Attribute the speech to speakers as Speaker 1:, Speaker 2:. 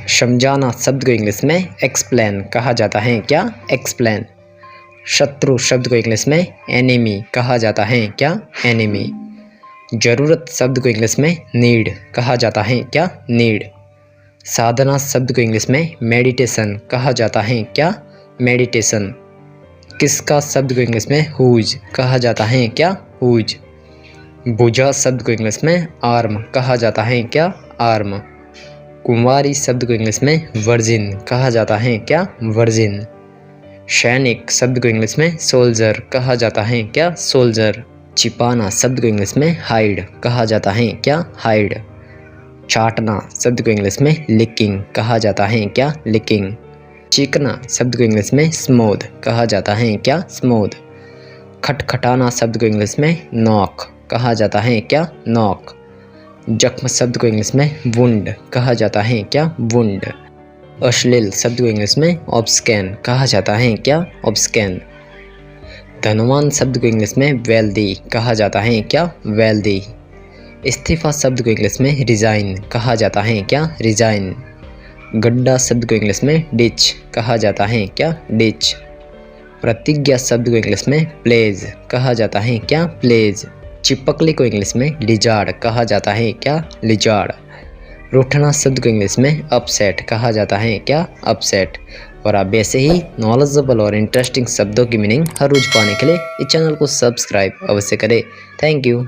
Speaker 1: समझाना शब्द को इंग्लिश में एक्सप्लेन कहा जाता है क्या? एक्सप्लेन। शत्रु शब्द को इंग्लिश में एनिमी कहा जाता है क्या? एनिमी। ज़रूरत शब्द को इंग्लिश में नीड कहा जाता है क्या? नीड। साधना शब्द को इंग्लिश में मेडिटेशन कहा जाता है क्या? मेडिटेशन। किसका शब्द को इंग्लिश में हुज कहा जाता है क्या? हुज। भुजा शब्द को इंग्लिश में आर्म कहा जाता है क्या? आर्म। कुंवारी शब्द को इंग्लिश में वर्जिन कहा जाता है क्या? वर्जिन। सैनिक शब्द को इंग्लिश में सोल्जर कहा जाता है क्या? सोल्जर। छिपाना शब्द को इंग्लिश में हाइड कहा जाता है क्या? हाइड। चाटना शब्द को इंग्लिश में लिकिंग कहा जाता है क्या? लिकिंग। चीखना शब्द को इंग्लिश में स्मूथ कहा जाता है क्या? स्मूथ। खटखटाना शब्द को इंग्लिश में नॉक कहा जाता है क्या? नॉक। जख्म शब्द को इंग्लिश में वुंड कहा जाता है क्या? वुंड। अश्लील शब्द को इंग्लिश में ऑब्स्कैन कहा जाता है क्या? ऑब्स्कैन। धनवान शब्द को इंग्लिश में वेल्दी कहा जाता है क्या? वेल्दी। इस्तीफा शब्द को इंग्लिश में रिजाइन कहा जाता है क्या? रिजाइन। गड्ढा शब्द को इंग्लिश में डिच कहा जाता है क्या? डिच। प्रतिज्ञा शब्द को इंग्लिश में प्लेज कहा जाता है क्या? प्लेज। चिपकली को इंग्लिश में लिजार्ड कहा जाता है क्या? लिजार्ड। रूठना शब्द को इंग्लिश में अपसेट कहा जाता है क्या? अपसेट। और आप ऐसे ही नॉलेजेबल और इंटरेस्टिंग शब्दों की मीनिंग हर रोज पाने के लिए इस चैनल को सब्सक्राइब अवश्य करें। Thank you.